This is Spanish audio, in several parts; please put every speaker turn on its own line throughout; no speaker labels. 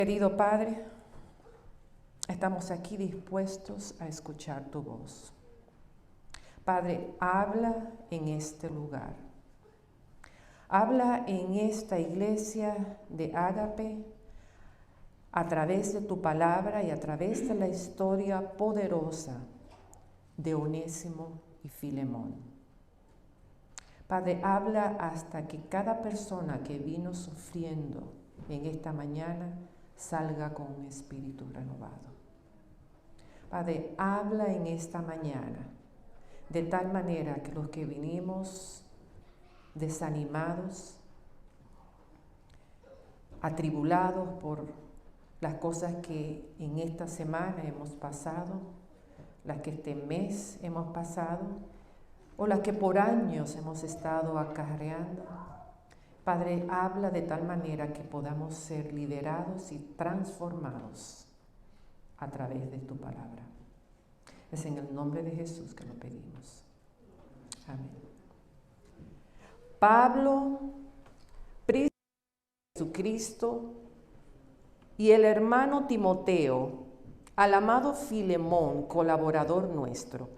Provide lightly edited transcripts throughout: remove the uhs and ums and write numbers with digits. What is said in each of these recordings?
Querido Padre, estamos aquí dispuestos a escuchar tu voz. Padre, habla en este lugar. Habla en esta iglesia de Ágape a través de tu palabra y a través de la historia poderosa de Onésimo y Filemón. Padre, habla hasta que cada persona que vino sufriendo en esta mañana salga con un espíritu renovado. Padre, habla en esta mañana de tal manera que los que vinimos desanimados, atribulados por las cosas que en esta semana hemos pasado, las que este mes hemos pasado, o las que por años hemos estado acarreando. Padre, habla de tal manera que podamos ser liderados y transformados a través de tu palabra. Es en el nombre de Jesús que lo pedimos. Amén. Pablo, príncipe de Jesucristo, y el hermano Timoteo, al amado Filemón, colaborador nuestro,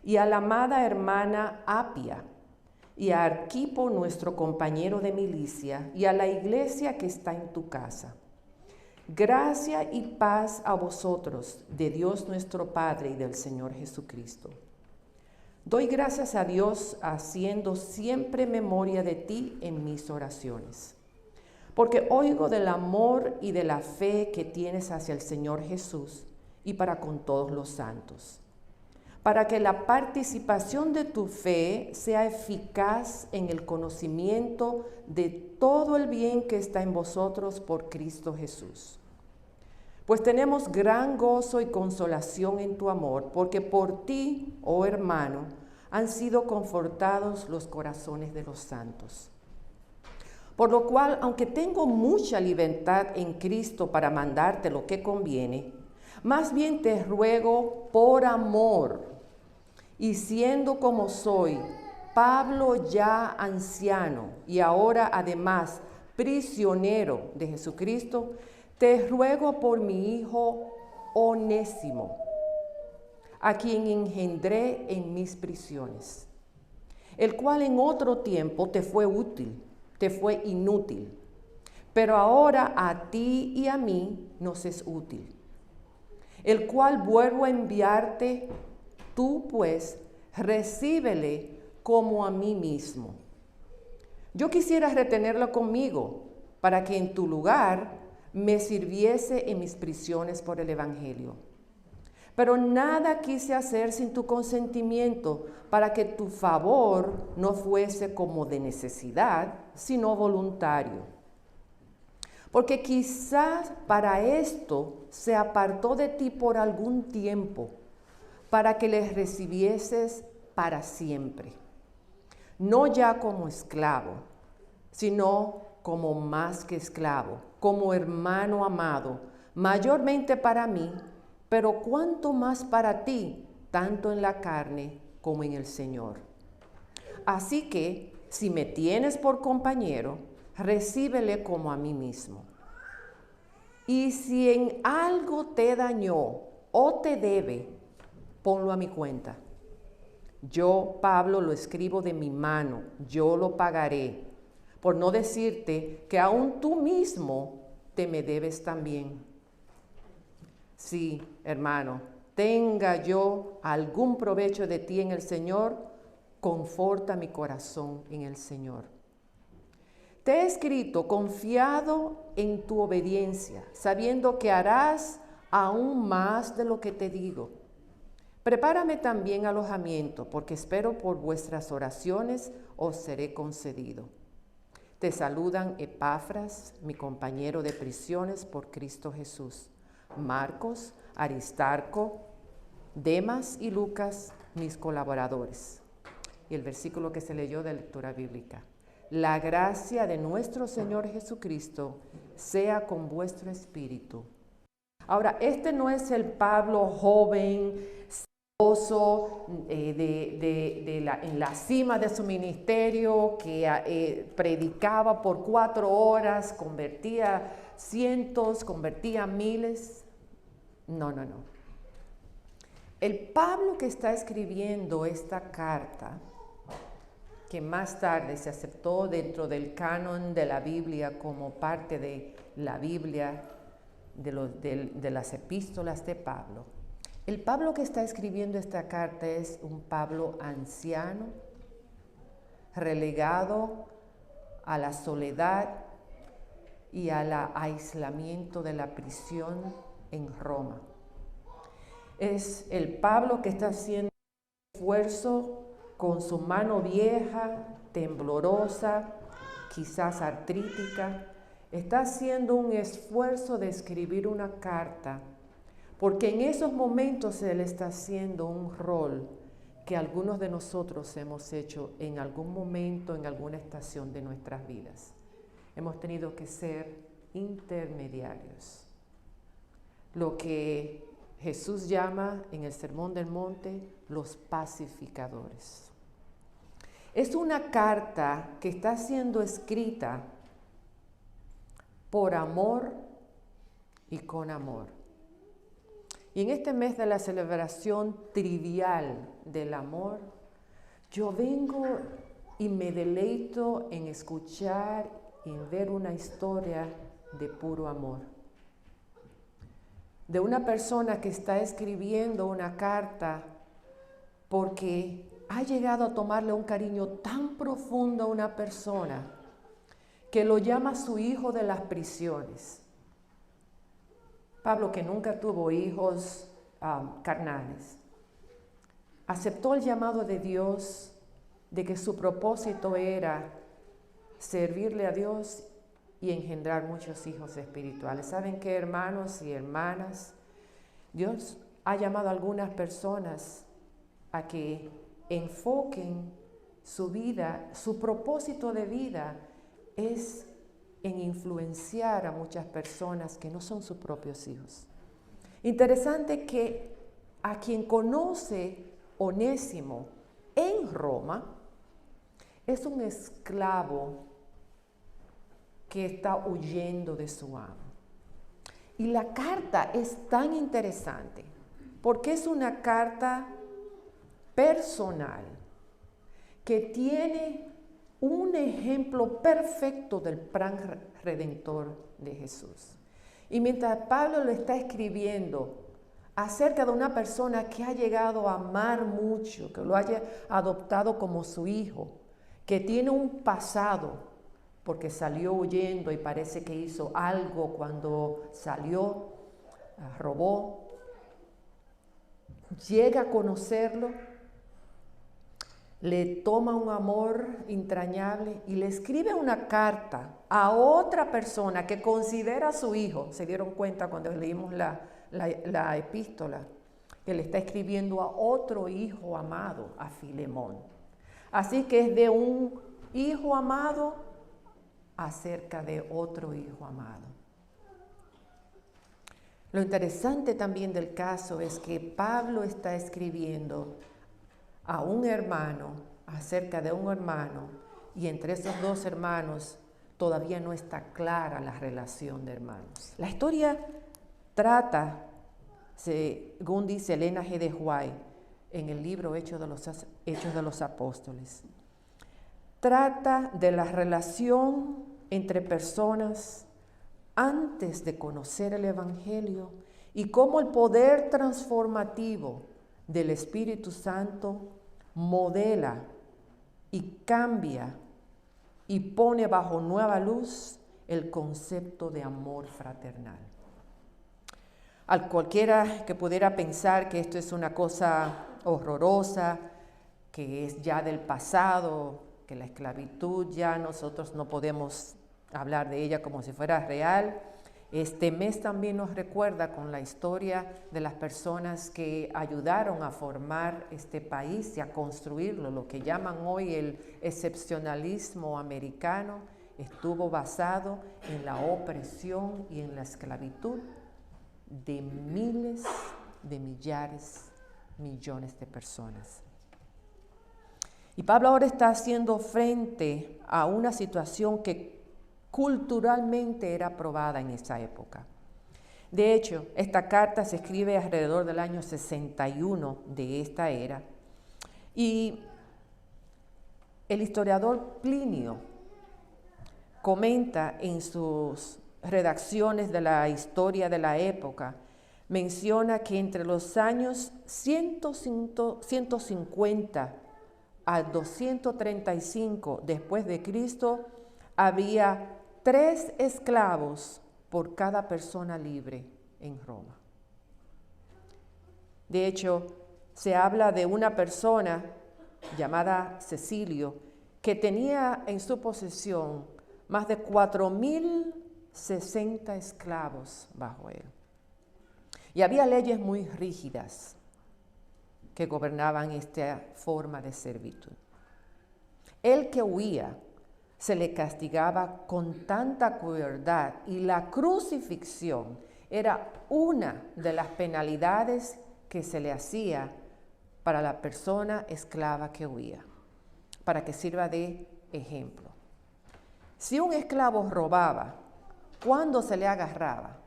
y a la amada hermana Apia, y a Arquipo, nuestro compañero de milicia, y a la iglesia que está en tu casa. Gracia y paz a vosotros, de Dios nuestro Padre y del Señor Jesucristo. Doy gracias a Dios haciendo siempre memoria de ti en mis oraciones, porque oigo del amor y de la fe que tienes hacia el Señor Jesús y para con todos los santos, para que la participación de tu fe sea eficaz en el conocimiento de todo el bien que está en vosotros por Cristo Jesús. Pues tenemos gran gozo y consolación en tu amor, porque por ti, oh hermano, han sido confortados los corazones de los santos. Por lo cual, aunque tengo mucha libertad en Cristo para mandarte lo que conviene, más bien te ruego por amor, y siendo como soy, Pablo ya anciano y ahora además prisionero de Jesucristo, te ruego por mi hijo Onésimo, a quien engendré en mis prisiones, el cual en otro tiempo te fue inútil, pero ahora a ti y a mí nos es útil, el cual vuelvo a enviarte. Tú, pues, recíbele como a mí mismo. Yo quisiera retenerlo conmigo para que en tu lugar me sirviese en mis prisiones por el Evangelio. Pero nada quise hacer sin tu consentimiento, para que tu favor no fuese como de necesidad, sino voluntario. Porque quizás para esto se apartó de ti por algún tiempo, para que les recibieses para siempre, no ya como esclavo, sino como más que esclavo, como hermano amado, mayormente para mí, pero cuanto más para ti, tanto en la carne como en el Señor. Así que, si me tienes por compañero, recíbele como a mí mismo. Y si en algo te dañó o te debe, ponlo a mi cuenta. Yo, Pablo, lo escribo de mi mano, yo lo pagaré, por no decirte que aún tú mismo te me debes también. Sí, hermano, tenga yo algún provecho de ti en el Señor, conforta mi corazón en el Señor. Te he escrito confiado en tu obediencia, sabiendo que harás aún más de lo que te digo. Prepárame también alojamiento, porque espero por vuestras oraciones os seré concedido. Te saludan Epafras, mi compañero de prisiones por Cristo Jesús, Marcos, Aristarco, Demas y Lucas, mis colaboradores. Y el versículo que se leyó de lectura bíblica. La gracia de nuestro Señor Jesucristo sea con vuestro espíritu. Ahora, este no es el Pablo joven, en la cima de su ministerio, que predicaba por 4 horas, convertía cientos, convertía miles. No. El Pablo que está escribiendo esta carta, que más tarde se aceptó dentro del canon de la Biblia como parte de la Biblia, de las epístolas de Pablo. El Pablo que está escribiendo esta carta es un Pablo anciano, relegado a la soledad y al aislamiento de la prisión en Roma. Es el Pablo que está haciendo esfuerzo con su mano vieja, temblorosa, quizás artrítica. Está haciendo un esfuerzo de escribir una carta, porque en esos momentos él está haciendo un rol que algunos de nosotros hemos hecho en algún momento, en alguna estación de nuestras vidas. Hemos tenido que ser intermediarios. Lo que Jesús llama en el Sermón del Monte los pacificadores. Es una carta que está siendo escrita por amor y con amor. Y en este mes de la celebración trivial del amor, yo vengo y me deleito en escuchar y en ver una historia de puro amor. De una persona que está escribiendo una carta porque ha llegado a tomarle un cariño tan profundo a una persona que lo llama su hijo de las prisiones. Pablo, que nunca tuvo hijos carnales, aceptó el llamado de Dios de que su propósito era servirle a Dios y engendrar muchos hijos espirituales. ¿Saben qué, hermanos y hermanas? Dios ha llamado a algunas personas a que enfoquen su vida, su propósito de vida es en influenciar a muchas personas que no son sus propios hijos. Interesante que a quien conoce Onésimo en Roma es un esclavo que está huyendo de su amo. Y la carta es tan interesante porque es una carta personal que tiene un ejemplo perfecto del plan redentor de Jesús. Y mientras Pablo lo está escribiendo acerca de una persona que ha llegado a amar mucho, que lo haya adoptado como su hijo, que tiene un pasado porque salió huyendo y parece que hizo algo cuando salió, robó, llega a conocerlo, le toma un amor entrañable y le escribe una carta a otra persona que considera a su hijo. Se dieron cuenta cuando leímos la epístola, que le está escribiendo a otro hijo amado, a Filemón. Así que es de un hijo amado acerca de otro hijo amado. Lo interesante también del caso es que Pablo está escribiendo a un hermano, acerca de un hermano, y entre esos dos hermanos todavía no está clara la relación de hermanos. La historia trata, según dice Elena G. de White en el libro Hechos de los Apóstoles, trata de la relación entre personas antes de conocer el Evangelio y cómo el poder transformativo del Espíritu Santo modela y cambia y pone bajo nueva luz el concepto de amor fraternal. Al cualquiera que pudiera pensar que esto es una cosa horrorosa, que es ya del pasado, que la esclavitud ya nosotros no podemos hablar de ella como si fuera real, este mes también nos recuerda con la historia de las personas que ayudaron a formar este país y a construirlo. Lo que llaman hoy el excepcionalismo americano estuvo basado en la opresión y en la esclavitud de miles de millares millones de personas. Y Pablo ahora está haciendo frente a una situación que culturalmente era aprobada en esa época. De hecho, esta carta se escribe alrededor del año 61 de esta era. Y el historiador Plinio comenta en sus redacciones de la historia de la época, menciona que entre los años 150 a 235 después de Cristo, había 3 esclavos por cada persona libre en Roma. De hecho, se habla de una persona llamada Cecilio que tenía en su posesión más de 4.060 esclavos bajo él. Y había leyes muy rígidas que gobernaban esta forma de servitud. El que huía se le castigaba con tanta crueldad y la crucifixión era una de las penalidades que se le hacía para la persona esclava que huía, para que sirva de ejemplo. Si un esclavo robaba, cuando se le agarraba,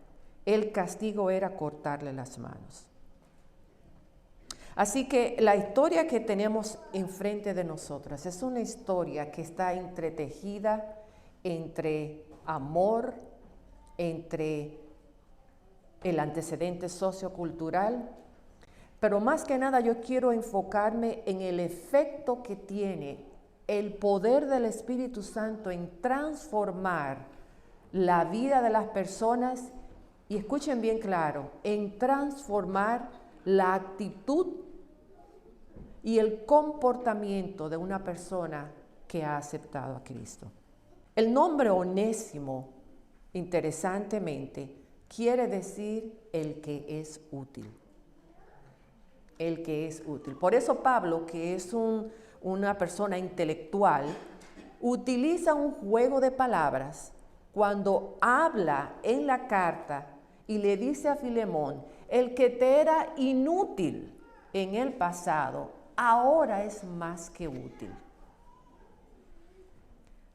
el castigo era cortarle las manos. Así que la historia que tenemos enfrente de nosotras es una historia que está entretejida entre amor, entre el antecedente sociocultural, pero más que nada yo quiero enfocarme en el efecto que tiene el poder del Espíritu Santo en transformar la vida de las personas y escuchen bien claro, en transformar la actitud y el comportamiento de una persona que ha aceptado a Cristo. El nombre Onésimo, interesantemente, quiere decir el que es útil. El que es útil. Por eso Pablo, que es una persona intelectual, utiliza un juego de palabras cuando habla en la carta y le dice a Filemón, el que te era inútil en el pasado, ahora es más que útil.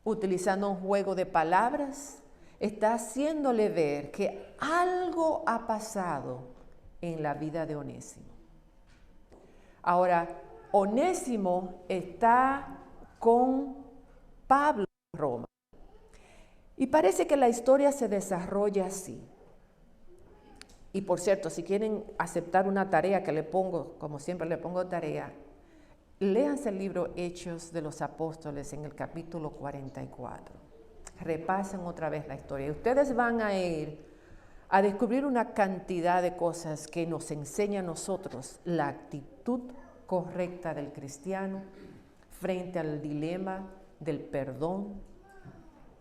Utilizando un juego de palabras, está haciéndole ver que algo ha pasado en la vida de Onésimo. Ahora, Onésimo está con Pablo en Roma. Y parece que la historia se desarrolla así. Y por cierto, si quieren aceptar una tarea que le pongo, como siempre le pongo tarea, léanse el libro Hechos de los Apóstoles en el capítulo 44. Repasen otra vez la historia. Y ustedes van a ir a descubrir una cantidad de cosas que nos enseña a nosotros la actitud correcta del cristiano frente al dilema del perdón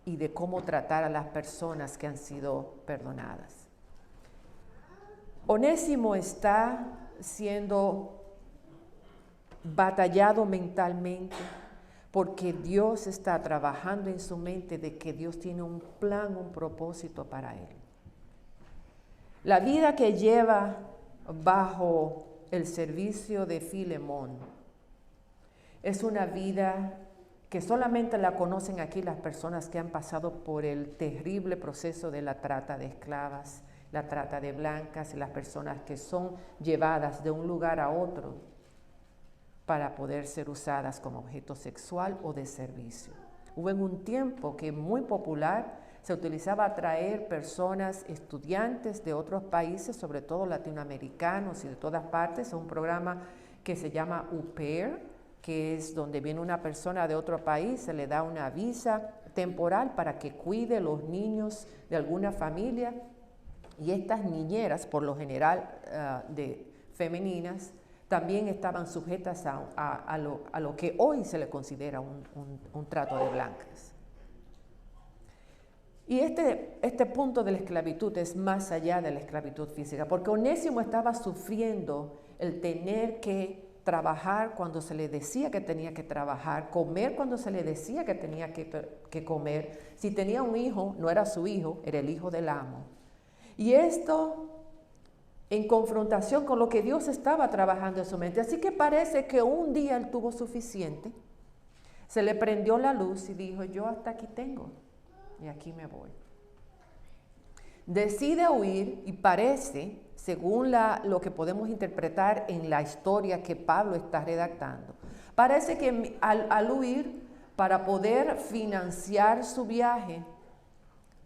y de cómo tratar a las personas que han sido perdonadas. Onésimo está siendo batallado mentalmente porque Dios está trabajando en su mente de que Dios tiene un plan, un propósito para él. La vida que lleva bajo el servicio de Filemón es una vida que solamente la conocen aquí las personas que han pasado por el terrible proceso de la trata de esclavas, la trata de blancas y las personas que son llevadas de un lugar a otro para poder ser usadas como objeto sexual o de servicio. Hubo en un tiempo que muy popular se utilizaba atraer personas, estudiantes de otros países, sobre todo latinoamericanos y de todas partes, a un programa que se llama Au Pair, que es donde viene una persona de otro país, se le da una visa temporal para que cuide los niños de alguna familia, y estas niñeras, por lo general femeninas, también estaban sujetas a lo que hoy se le considera un trato de blancas. Y este punto de la esclavitud es más allá de la esclavitud física, porque Onésimo estaba sufriendo el tener que trabajar cuando se le decía que tenía que trabajar, comer cuando se le decía que tenía que comer. Si tenía un hijo, no era su hijo, era el hijo del amo. Y esto en confrontación con lo que Dios estaba trabajando en su mente. Así que parece que un día él tuvo suficiente, se le prendió la luz y dijo, yo hasta aquí tengo y aquí me voy. Decide huir y parece, según lo que podemos interpretar en la historia que Pablo está redactando, parece que al huir, para poder financiar su viaje,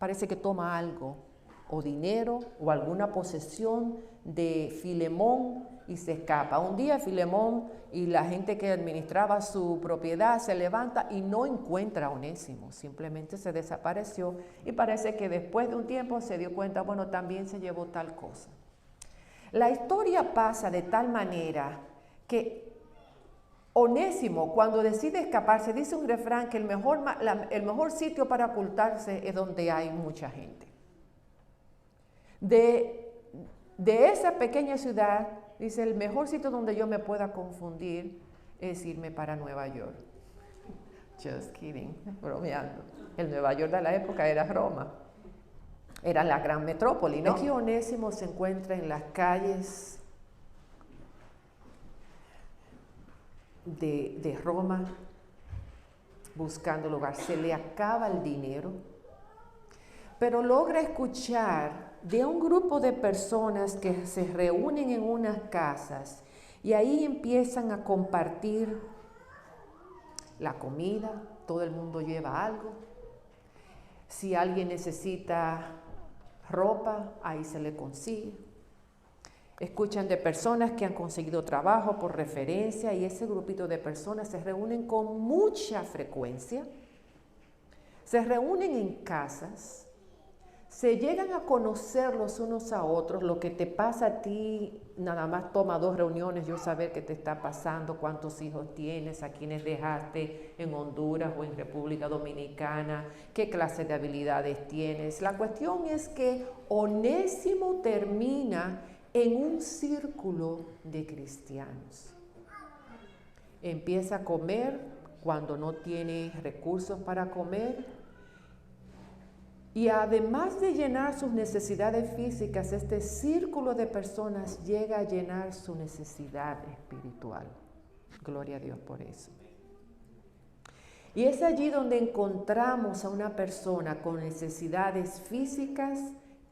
parece que toma algo, o dinero, o alguna posesión de Filemón y se escapa. Un día Filemón y la gente que administraba su propiedad se levanta y no encuentra a Onésimo, simplemente se desapareció y parece que después de un tiempo se dio cuenta, bueno, también se llevó tal cosa. La historia pasa de tal manera que Onésimo, cuando decide escaparse, dice un refrán que el mejor sitio para ocultarse es donde hay mucha gente. De esa pequeña ciudad, dice, el mejor sitio donde yo me pueda confundir es irme para Nueva York. Just kidding, bromeando. El Nueva York de la época era Roma. Era la gran metrópoli, ¿no? Aquí Onésimo se encuentra en las calles de Roma buscando lugar. Se le acaba el dinero, pero logra escuchar de un grupo de personas que se reúnen en unas casas y ahí empiezan a compartir la comida, todo el mundo lleva algo. Si alguien necesita ropa, ahí se le consigue. Escuchan de personas que han conseguido trabajo por referencia y ese grupito de personas se reúnen con mucha frecuencia, se reúnen en casas, se llegan a conocer los unos a otros. Lo que te pasa a ti, nada más toma 2 reuniones, yo saber qué te está pasando, cuántos hijos tienes, a quienes dejaste en Honduras o en República Dominicana, qué clase de habilidades tienes. La cuestión es que Onésimo termina en un círculo de cristianos. Empieza a comer cuando no tiene recursos para comer. Y además de llenar sus necesidades físicas, este círculo de personas llega a llenar su necesidad espiritual. Gloria a Dios por eso. Y es allí donde encontramos a una persona con necesidades físicas,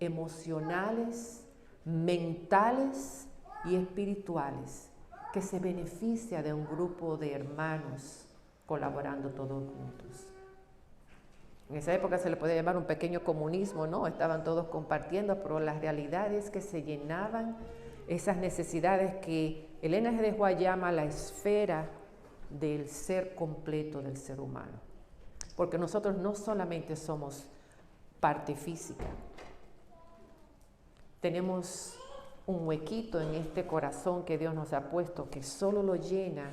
emocionales, mentales y espirituales, que se beneficia de un grupo de hermanos colaborando todos juntos. En esa época se le podía llamar un pequeño comunismo, ¿no? Estaban todos compartiendo, pero la realidad es que se llenaban esas necesidades que Elena G. de White llama la esfera del ser completo del ser humano. Porque nosotros no solamente somos parte física, tenemos un huequito en este corazón que Dios nos ha puesto, que solo lo llena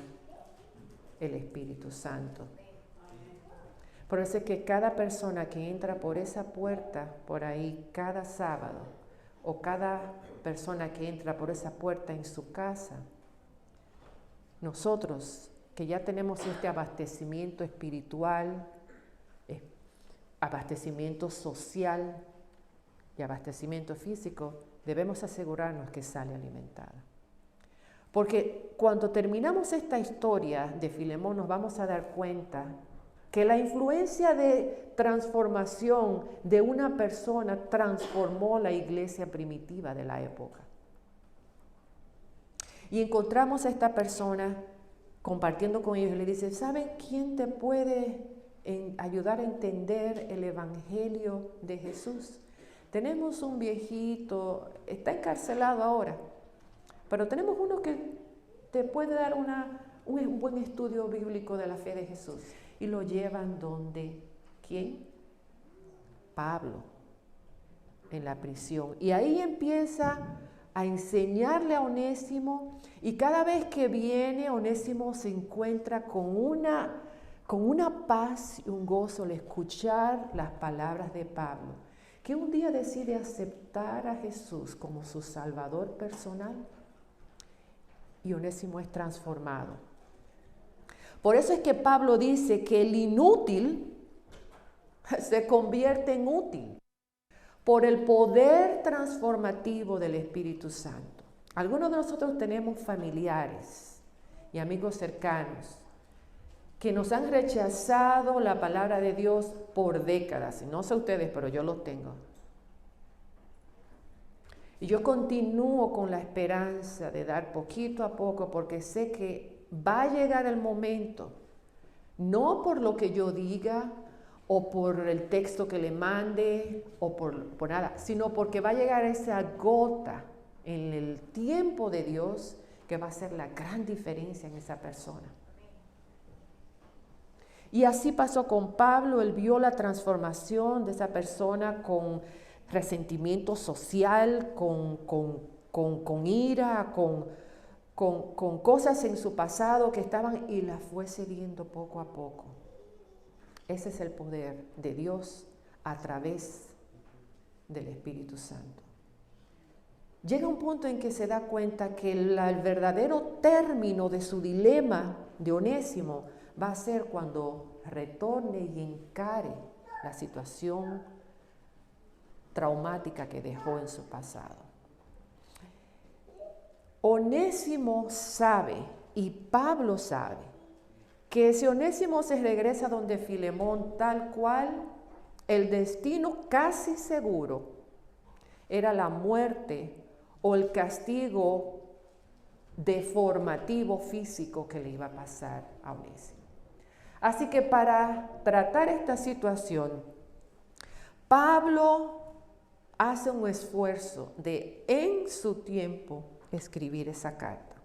el Espíritu Santo. Por eso es que cada persona que entra por esa puerta, por ahí, cada sábado, o cada persona que entra por esa puerta en su casa, nosotros que ya tenemos este abastecimiento espiritual, abastecimiento social y abastecimiento físico, debemos asegurarnos que sale alimentada. Porque cuando terminamos esta historia de Filemón nos vamos a dar cuenta que la influencia de transformación de una persona transformó la iglesia primitiva de la época. Y encontramos a esta persona compartiendo con ellos y le dice, ¿saben quién te puede ayudar a entender el evangelio de Jesús? Tenemos un viejito, está encarcelado ahora, pero tenemos uno que te puede dar un buen estudio bíblico de la fe de Jesús. Y lo llevan donde, ¿quién? Pablo, en la prisión. Y ahí empieza a enseñarle a Onésimo, y cada vez que viene, Onésimo se encuentra con una paz y un gozo al escuchar las palabras de Pablo, que un día decide aceptar a Jesús como su Salvador personal, y Onésimo es transformado. Por eso es que Pablo dice que el inútil se convierte en útil por el poder transformativo del Espíritu Santo. Algunos de nosotros tenemos familiares y amigos cercanos que nos han rechazado la palabra de Dios por décadas. Y no sé ustedes, pero yo lo tengo. Y yo continúo con la esperanza de dar poquito a poco porque sé que va a llegar el momento, no por lo que yo diga o por el texto que le mande o por nada, sino porque va a llegar esa gota en el tiempo de Dios que va a hacer la gran diferencia en esa persona. Y así pasó con Pablo. Él vio la transformación de esa persona con resentimiento social, con ira, con cosas en su pasado que estaban, y las fue cediendo poco a poco. Ese es el poder de Dios a través del Espíritu Santo. Llega un punto en que se da cuenta que el verdadero término de su dilema de Onésimo va a ser cuando retorne y encare la situación traumática que dejó en su pasado. Onésimo sabe, y Pablo sabe, que si Onésimo se regresa donde Filemón tal cual, el destino casi seguro era la muerte o el castigo deformativo físico que le iba a pasar a Onésimo. Así que para tratar esta situación, Pablo hace un esfuerzo de en su tiempo escribir esa carta.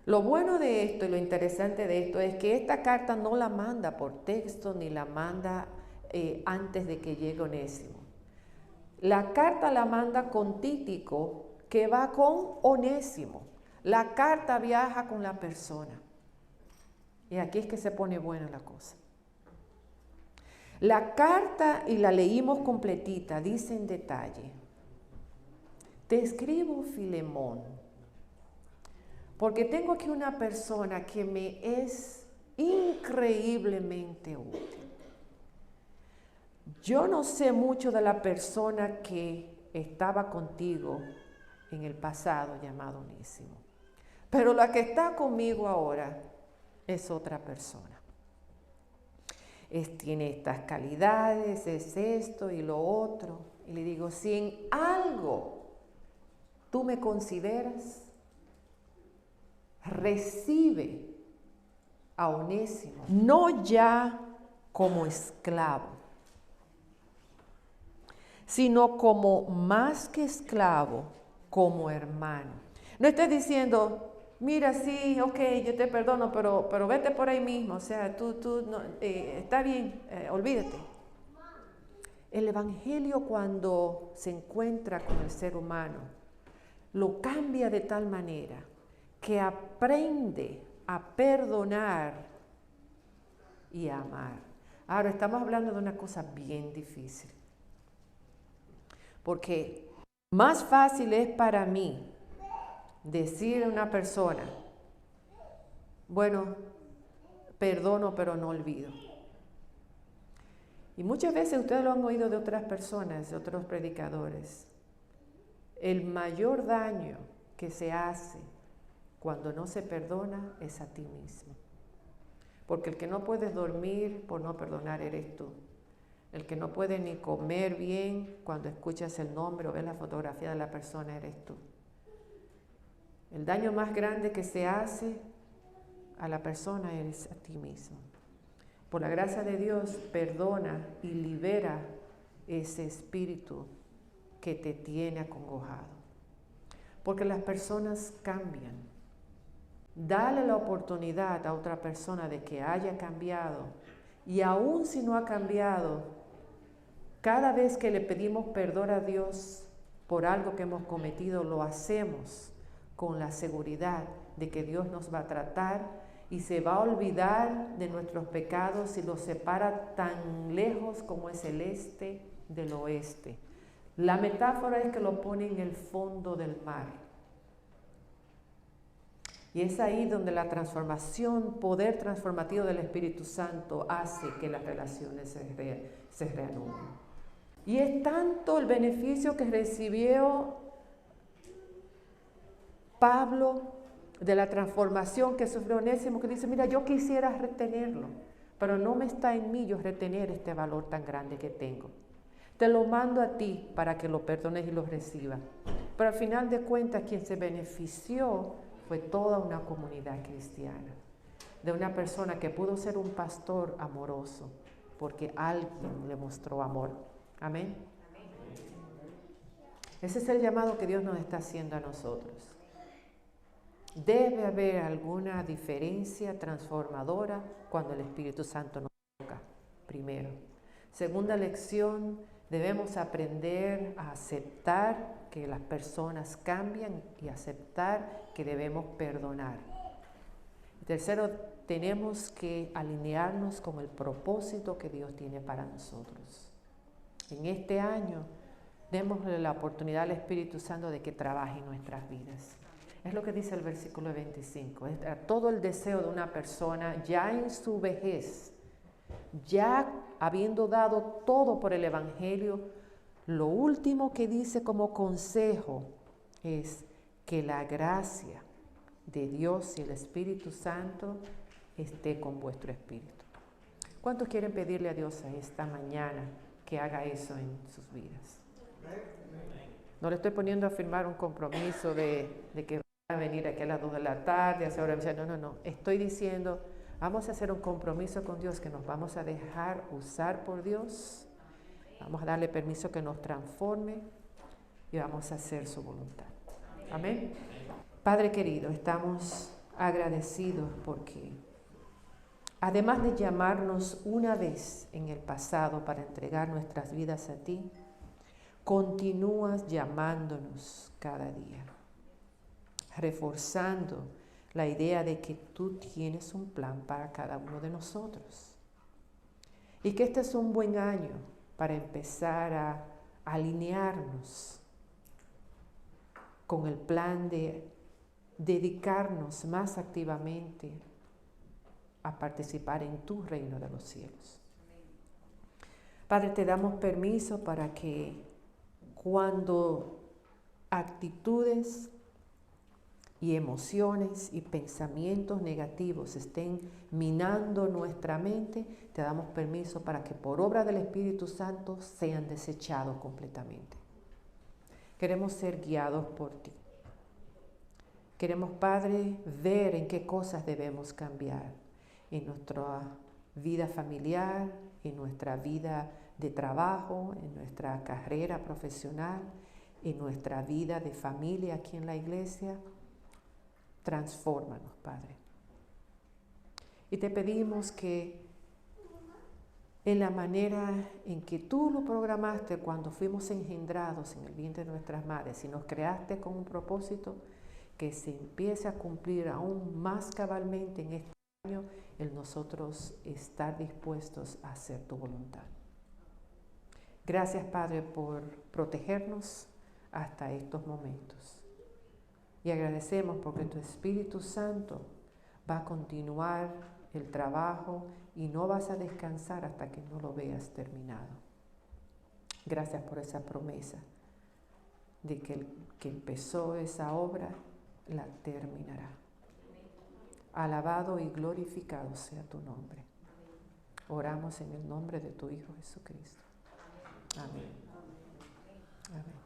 Lo bueno de esto y lo interesante de esto es que esta carta no la manda por texto ni la manda antes de que llegue Onésimo. La carta la manda con Tíquico, que va con Onésimo. La carta viaja con la persona. Y aquí es que se pone buena la cosa. La carta, y la leímos completita, dice en detalle: te escribo, Filemón, porque tengo aquí una persona que me es increíblemente útil. Yo no sé mucho de la persona que estaba contigo en el pasado llamado Onésimo, pero la que está conmigo ahora es otra persona. Tiene estas calidades, es esto y lo otro. Y le digo, si en algo tú me consideras, recibe a Onésimo, no ya como esclavo, sino como más que esclavo, como hermano. No estés diciendo, mira, sí, ok, yo te perdono, pero vete por ahí mismo, o sea, tú no, está bien, olvídate. El Evangelio, cuando se encuentra con el ser humano, lo cambia de tal manera que aprende a perdonar y a amar. Ahora, estamos hablando de una cosa bien difícil, porque más fácil es para mí decir a una persona, bueno, perdono pero no olvido. Y muchas veces ustedes lo han oído de otras personas, de otros predicadores. El mayor daño que se hace cuando no se perdona es a ti mismo. Porque el que no puedes dormir por no perdonar eres tú. El que no puede ni comer bien cuando escuchas el nombre o ves la fotografía de la persona eres tú. El daño más grande que se hace a la persona es a ti mismo. Por la gracia de Dios, perdona y libera ese espíritu que te tiene acongojado. Porque las personas cambian. Dale la oportunidad a otra persona de que haya cambiado. Y aun si no ha cambiado, cada vez que le pedimos perdón a Dios por algo que hemos cometido, lo hacemos con la seguridad de que Dios nos va a tratar y se va a olvidar de nuestros pecados y los separa tan lejos como es el este del oeste. La metáfora es que lo pone en el fondo del mar. Y es ahí donde la transformación, poder transformativo del Espíritu Santo hace que las relaciones se reanuden. Y es tanto el beneficio que recibió Pablo, de la transformación que sufrió Onésimo, que dice, mira, yo quisiera retenerlo, pero no me está en mí yo retener este valor tan grande que tengo. Te lo mando a ti para que lo perdones y lo recibas. Pero al final de cuentas, quien se benefició fue toda una comunidad cristiana, de una persona que pudo ser un pastor amoroso, porque alguien le mostró amor. Amén. Ese es el llamado que Dios nos está haciendo a nosotros. Debe haber alguna diferencia transformadora cuando el Espíritu Santo nos toca, primero. Segunda lección, debemos aprender a aceptar que las personas cambian y aceptar que debemos perdonar. Tercero, tenemos que alinearnos con el propósito que Dios tiene para nosotros. En este año, démosle la oportunidad al Espíritu Santo de que trabaje en nuestras vidas. Es lo que dice el versículo 25. Es todo el deseo de una persona ya en su vejez, ya habiendo dado todo por el Evangelio, lo último que dice como consejo es que la gracia de Dios y el Espíritu Santo esté con vuestro espíritu. ¿Cuántos quieren pedirle a Dios a esta mañana que haga eso en sus vidas? No le estoy poniendo a firmar un compromiso de que va a venir aquí a las 2 de la tarde, a hacer oración. No. Estoy diciendo, vamos a hacer un compromiso con Dios que nos vamos a dejar usar por Dios. Vamos a darle permiso que nos transforme y vamos a hacer su voluntad. Amén. Padre querido, estamos agradecidos porque además de llamarnos una vez en el pasado para entregar nuestras vidas a ti, continúas llamándonos cada día, reforzando la idea de que tú tienes un plan para cada uno de nosotros y que este es un buen año para empezar a alinearnos con el plan de dedicarnos más activamente a participar en tu reino de los cielos. Padre, te damos permiso para que cuando actitudes y emociones y pensamientos negativos estén minando nuestra mente, te damos permiso para que por obra del Espíritu Santo sean desechados completamente. Queremos ser guiados por ti. Queremos, Padre, ver en qué cosas debemos cambiar en nuestra vida familiar, en nuestra vida de trabajo, en nuestra carrera profesional, en nuestra vida de familia aquí en la iglesia. Transfórmanos, Padre. Y te pedimos que en la manera en que tú lo programaste cuando fuimos engendrados en el vientre de nuestras madres y nos creaste con un propósito, que se empiece a cumplir aún más cabalmente en este año el nosotros estar dispuestos a hacer tu voluntad. Gracias, Padre, por protegernos hasta estos momentos. Y agradecemos porque tu Espíritu Santo va a continuar el trabajo y no vas a descansar hasta que no lo veas terminado. Gracias por esa promesa de que el que empezó esa obra la terminará. Alabado y glorificado sea tu nombre. Oramos en el nombre de tu Hijo Jesucristo. Amén. Amén.